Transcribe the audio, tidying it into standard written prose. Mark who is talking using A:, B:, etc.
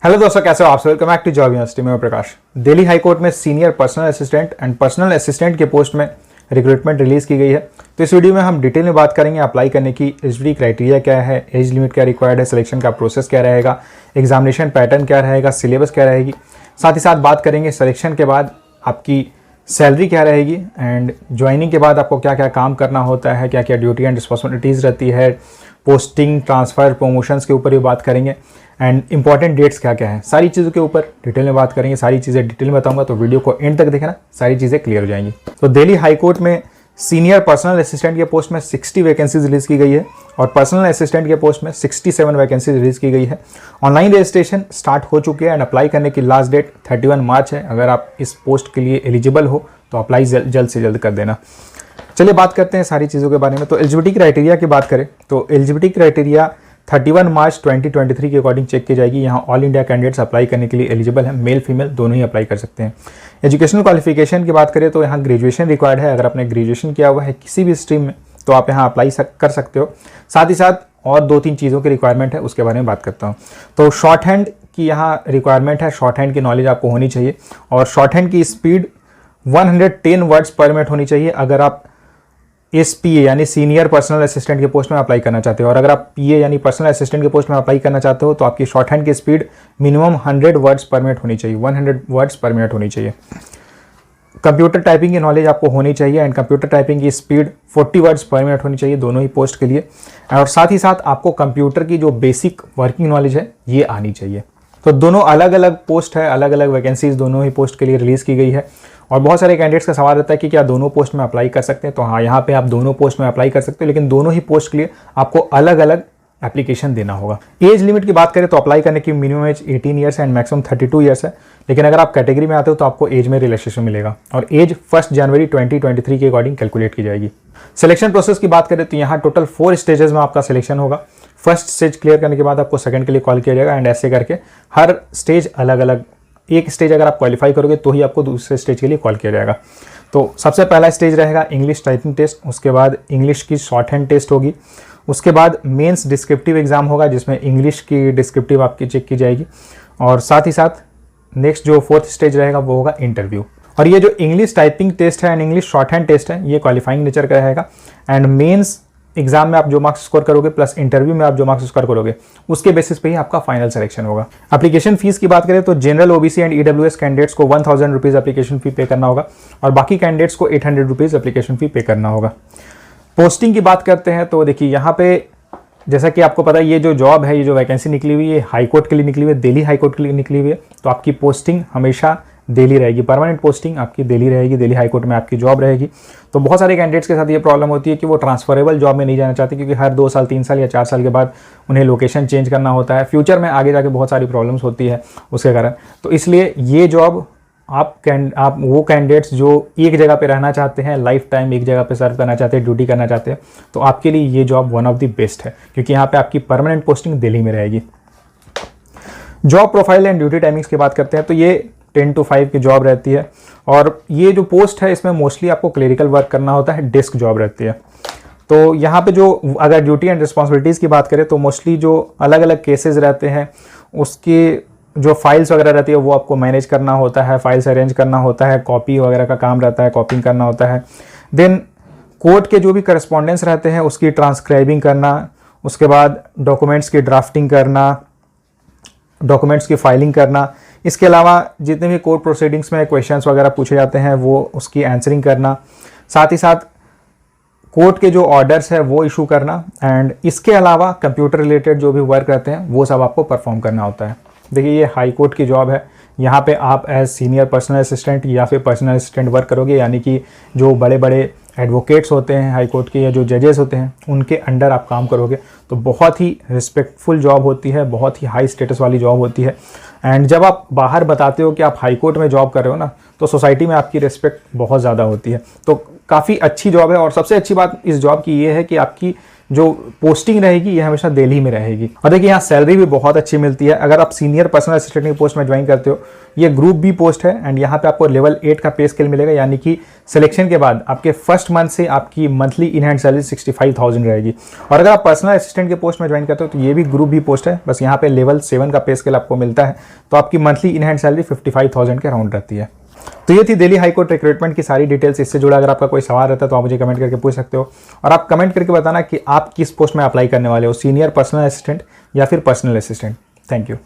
A: Hello दोस्तों, कैसे हो आप सब। Welcome back to job university में प्रकाश। दिल्ली हाई कोर्ट में senior personal assistant and personal assistant के पोस्ट में रिक्रूटमेंट रिलीज की गई है। तो इस वीडियो में हम डिटेल में बात करेंगे अप्लाई करने की एलिजिबिलिटी क्राइटेरिया क्या है, एज लिमिट क्या रिक्वायर्ड है, सिलेक्शन का प्रोसेस क्या रहेगा, एग्जामिनेशन पैटर्न क्या रहेगा, सिलेबस क्या रहेगी। साथ ही साथ बात करेंगे सिलेक्शन के बाद आपकी सैलरी क्या रहेगी एंड ज्वाइनिंग के बाद आपको क्या क्या काम करना होता है, क्या क्या ड्यूटी एंड रिस्पॉन्सिबिलिटीज़ रहती है, पोस्टिंग, ट्रांसफ़र, प्रमोशंस के ऊपर भी बात करेंगे एंड इंपॉर्टेंट डेट्स क्या क्या है, सारी चीज़ों के ऊपर डिटेल में बात करेंगे। सारी चीज़ें डिटेल में बताऊंगा, तो वीडियो को एंड तक देखना, सारी चीज़ें क्लियर हो जाएंगी। तो दिल्ली हाई कोर्ट में सीनियर पर्सनल असिस्टेंट के पोस्ट में 60 वैकेंसीज रिलीज़ की गई है और पर्सनल असिस्टेंट के पोस्ट में 67 वैकेंसीज रिलीज़ की गई है। ऑनलाइन रजिस्ट्रेशन स्टार्ट हो चुके हैं एंड अप्लाई करने की लास्ट डेट 31 मार्च है। अगर आप इस पोस्ट के लिए एलिजिबल हो तो अप्लाई जल्द से जल्द कर देना। चलिए बात करते हैं सारी चीज़ों के बारे में। तो एलिजिबिलिटी क्राइटेरिया की बात करें तो एलिजिबिलिटी क्राइटेरिया 31 मार्च 2023 के अकॉर्डिंग चेक की जाएगी। यहाँ ऑल इंडिया कैंडिडेट्स अप्लाई करने के लिए एलिजिबल हैं, मेल फीमेल दोनों ही अप्लाई कर सकते हैं। एजुकेशनल क्वालिफिकेशन की बात करें तो यहाँ ग्रेजुएशन रिक्वायर्ड है। अगर आपने ग्रेजुएशन किया हुआ है किसी भी स्ट्रीम में तो आप यहाँ अप्लाई कर सकते हो। साथ ही साथ और 2-3 चीज़ों की रिक्वायरमेंट है, उसके बारे में बात करता हूँ। तो शॉर्ट हैंड की यहाँ रिक्वायरमेंट है, शॉर्ट हैंड की नॉलेज आपको होनी चाहिए और शॉर्ट हैंड की स्पीड 110 वर्ड्स पर मिनट होनी चाहिए अगर आप SPA यानी सीनियर पर्सनल असिस्टेंट के पोस्ट में अप्लाई करना चाहते हो। और अगर आप PA यानी पर्सनल असिस्टेंट के पोस्ट में अप्लाई करना चाहते हो तो आपकी शॉर्ट हैंड की स्पीड मिनिमम 100 वर्ड्स पर मिनट होनी चाहिए, 100 वर्ड्स पर मिनट होनी चाहिए। कंप्यूटर टाइपिंग की नॉलेज आपको होनी चाहिए एंड कंप्यूटर टाइपिंग की स्पीड 40 वर्ड्स पर मिनट होनी चाहिए दोनों ही पोस्ट के लिए। और साथ ही साथ आपको कंप्यूटर की जो बेसिक वर्किंग नॉलेज है ये आनी चाहिए। तो दोनों अलग अलग पोस्ट है, अलग अलग वैकेंसीज दोनों ही पोस्ट के लिए रिलीज़ की गई है। और बहुत सारे कैंडिडेट्स का सवाल रहता है कि क्या दोनों पोस्ट में अप्लाई कर सकते हैं। तो हाँ, यहाँ पे आप दोनों पोस्ट में अप्लाई कर सकते हो, लेकिन दोनों ही पोस्ट के लिए आपको अलग अलग एप्लीकेशन देना होगा। एज लिमिट की बात करें तो अप्लाई करने की minimum age 18 years and maximum 32 years है। लेकिन अगर आप कैटेगरी में आते हो तो आपको एज में रिलैक्सेशन मिलेगा और एज 1 जनवरी 2023 के अकॉर्डिंग कैलकुलेट की जाएगी। सिलेक्शन प्रोसेस की बात करें तो यहाँ टोटल 4 स्टेजेस में आपका सिलेक्शन होगा। फर्स्ट स्टेज क्लियर करने के बाद आपको सेकंड के लिए कॉल किया जाएगा एंड ऐसे करके हर स्टेज अलग अलग, एक स्टेज अगर आप क्वालिफाई करोगे तो ही आपको दूसरे स्टेज के लिए कॉल किया जाएगा। तो सबसे पहला स्टेज रहेगा इंग्लिश टाइपिंग टेस्ट, उसके बाद इंग्लिश की शॉर्ट हैंड टेस्ट होगी, उसके बाद मेंस डिस्क्रिप्टिव एग्जाम होगा जिसमें इंग्लिश की डिस्क्रिप्टिव आपकी चेक की जाएगी और साथ ही साथ नेक्स्ट जो 4th स्टेज रहेगा वो होगा इंटरव्यू। और ये जो इंग्लिश टाइपिंग टेस्ट है and English shorthand test है ये क्वालिफाइंग नेचर का रहेगा एंड मेंस एग्जाम में आप जो मार्क्स स्कोर करोगे प्लस इंटरव्यू में आप जो मार्क्स स्कोर करोगे उसके बेसिस पे ही आपका फाइनल सिलेक्शन होगा। एप्लीकेशन फीस की बात करें तो general OBC and EWS candidates को 1000 रुपीज़ एप्लीकेशन फी पे करना होगा और बाकी कैंडिडेट्स को 800 रुपीज़ एप्लीकेशन फी पे करना होगा। पोस्टिंग की बात करते हैं तो देखिए यहाँ पे जैसा कि आपको पता है ये जो जॉब है, ये जो वैकेंसी निकली हुई है हाई कोर्ट के लिए निकली हुई है, दिल्ली हाई कोर्ट के लिए निकली हुई है। तो आपकी पोस्टिंग हमेशा दिल्ली रहेगी, परमानेंट पोस्टिंग आपकी दिल्ली रहेगी, दिल्ली हाई कोर्ट में आपकी जॉब रहेगी। तो बहुत सारे कैंडिडेट्स के साथ ये प्रॉब्लम होती है कि वो ट्रांसफरेबल जॉब में नहीं जाना चाहते क्योंकि हर 2 साल 3 साल या 4 साल के बाद उन्हें लोकेशन चेंज करना होता है। फ्यूचर में आगे जाके बहुत सारी प्रॉब्लम्स होती है उसके कारण। तो इसलिए ये जॉब आप वो कैंडिडेट्स जो एक जगह पे रहना चाहते हैं, लाइफ टाइम एक जगह पे सर्व करना चाहते हैं, ड्यूटी करना चाहते हैं, तो आपके लिए ये job one of the best है क्योंकि यहाँ पे आपकी परमानेंट पोस्टिंग दिल्ली में रहेगी। Job profile and duty timings की बात करते हैं तो ये 10 to 5 की जॉब रहती है और ये जो पोस्ट है इसमें मोस्टली आपको क्लरिकल वर्क करना होता है, डेस्क जॉब रहती है। तो यहाँ पे जो अगर ड्यूटी एंड रिस्पॉन्सिबिलिटीज़ की बात करें तो मोस्टली जो अलग अलग केसेस रहते हैं उसके जो फाइल्स वगैरह रहती है वो आपको मैनेज करना होता है, फाइल्स अरेंज करना होता है, कॉपी वगैरह का काम रहता है, कॉपिंग करना होता है। देन कोर्ट के जो भी करस्पॉन्डेंस रहते हैं उसकी ट्रांसक्राइबिंग करना, उसके बाद डॉक्यूमेंट्स की ड्राफ्टिंग करना, डॉक्यूमेंट्स की फाइलिंग करना, इसके अलावा जितने भी कोर्ट प्रोसीडिंग्स में क्वेश्चंस वगैरह पूछे जाते हैं वो उसकी आंसरिंग करना, साथ ही साथ कोर्ट के जो ऑर्डर्स है वो इशू करना एंड इसके अलावा कंप्यूटर रिलेटेड जो भी वर्क रहते हैं वो सब आपको परफॉर्म करना होता है। देखिए ये हाई कोर्ट की जॉब है, यहाँ पे आप एज सीनियर पर्सनल असिस्टेंट या फिर पर्सनल असिस्टेंट वर्क करोगे, यानी कि जो बड़े बड़े एडवोकेट्स होते हैं हाई कोर्ट के या जो जजेस होते हैं उनके अंडर आप काम करोगे। तो बहुत ही रिस्पेक्टफुल जॉब होती है, बहुत ही हाई स्टेटस वाली जॉब होती है एंड जब आप बाहर बताते हो कि आप हाई कोर्ट में जॉब कर रहे हो ना तो सोसाइटी में आपकी रिस्पेक्ट बहुत ज़्यादा होती है। तो काफ़ी अच्छी जॉब है और सबसे अच्छी बात इस जॉब की ये है कि आपकी जो पोस्टिंग रहेगी ये हमेशा दिल्ली में रहेगी। और देखिए यहाँ सैलरी भी बहुत अच्छी मिलती है। अगर आप सीनियर पर्सनल असिस्टेंट की पोस्ट में ज्वाइन करते हो, ये ग्रुप बी पोस्ट है एंड यहाँ पे आपको लेवल 8 का पे स्केल मिलेगा, यानी कि सिलेक्शन के बाद आपके फर्स्ट मंथ से आपकी मंथली इन हैंड सैलरी 65,000 रहेगी। और अगर आप पर्सनल असिस्टेंट के पोस्ट में ज्वाइन करते हो तो ये भी ग्रुप बी पोस्ट है, बस यहाँ पे लेवल 7 का पे स्केल आपको मिलता है, तो आपकी मंथली इन हैंड सैलरी 55,000 के अराउंड रहती है। तो ये थी दिल्ली हाई कोर्ट रिक्रूटमेंट की सारी डिटेल्स। इससे जुड़ा अगर आपका कोई सवाल रहता है तो आप मुझे कमेंट करके पूछ सकते हो, और आप कमेंट करके बताना कि आप किस पोस्ट में अप्लाई करने वाले हो, सीनियर पर्सनल असिस्टेंट या फिर पर्सनल असिस्टेंट। Thank you.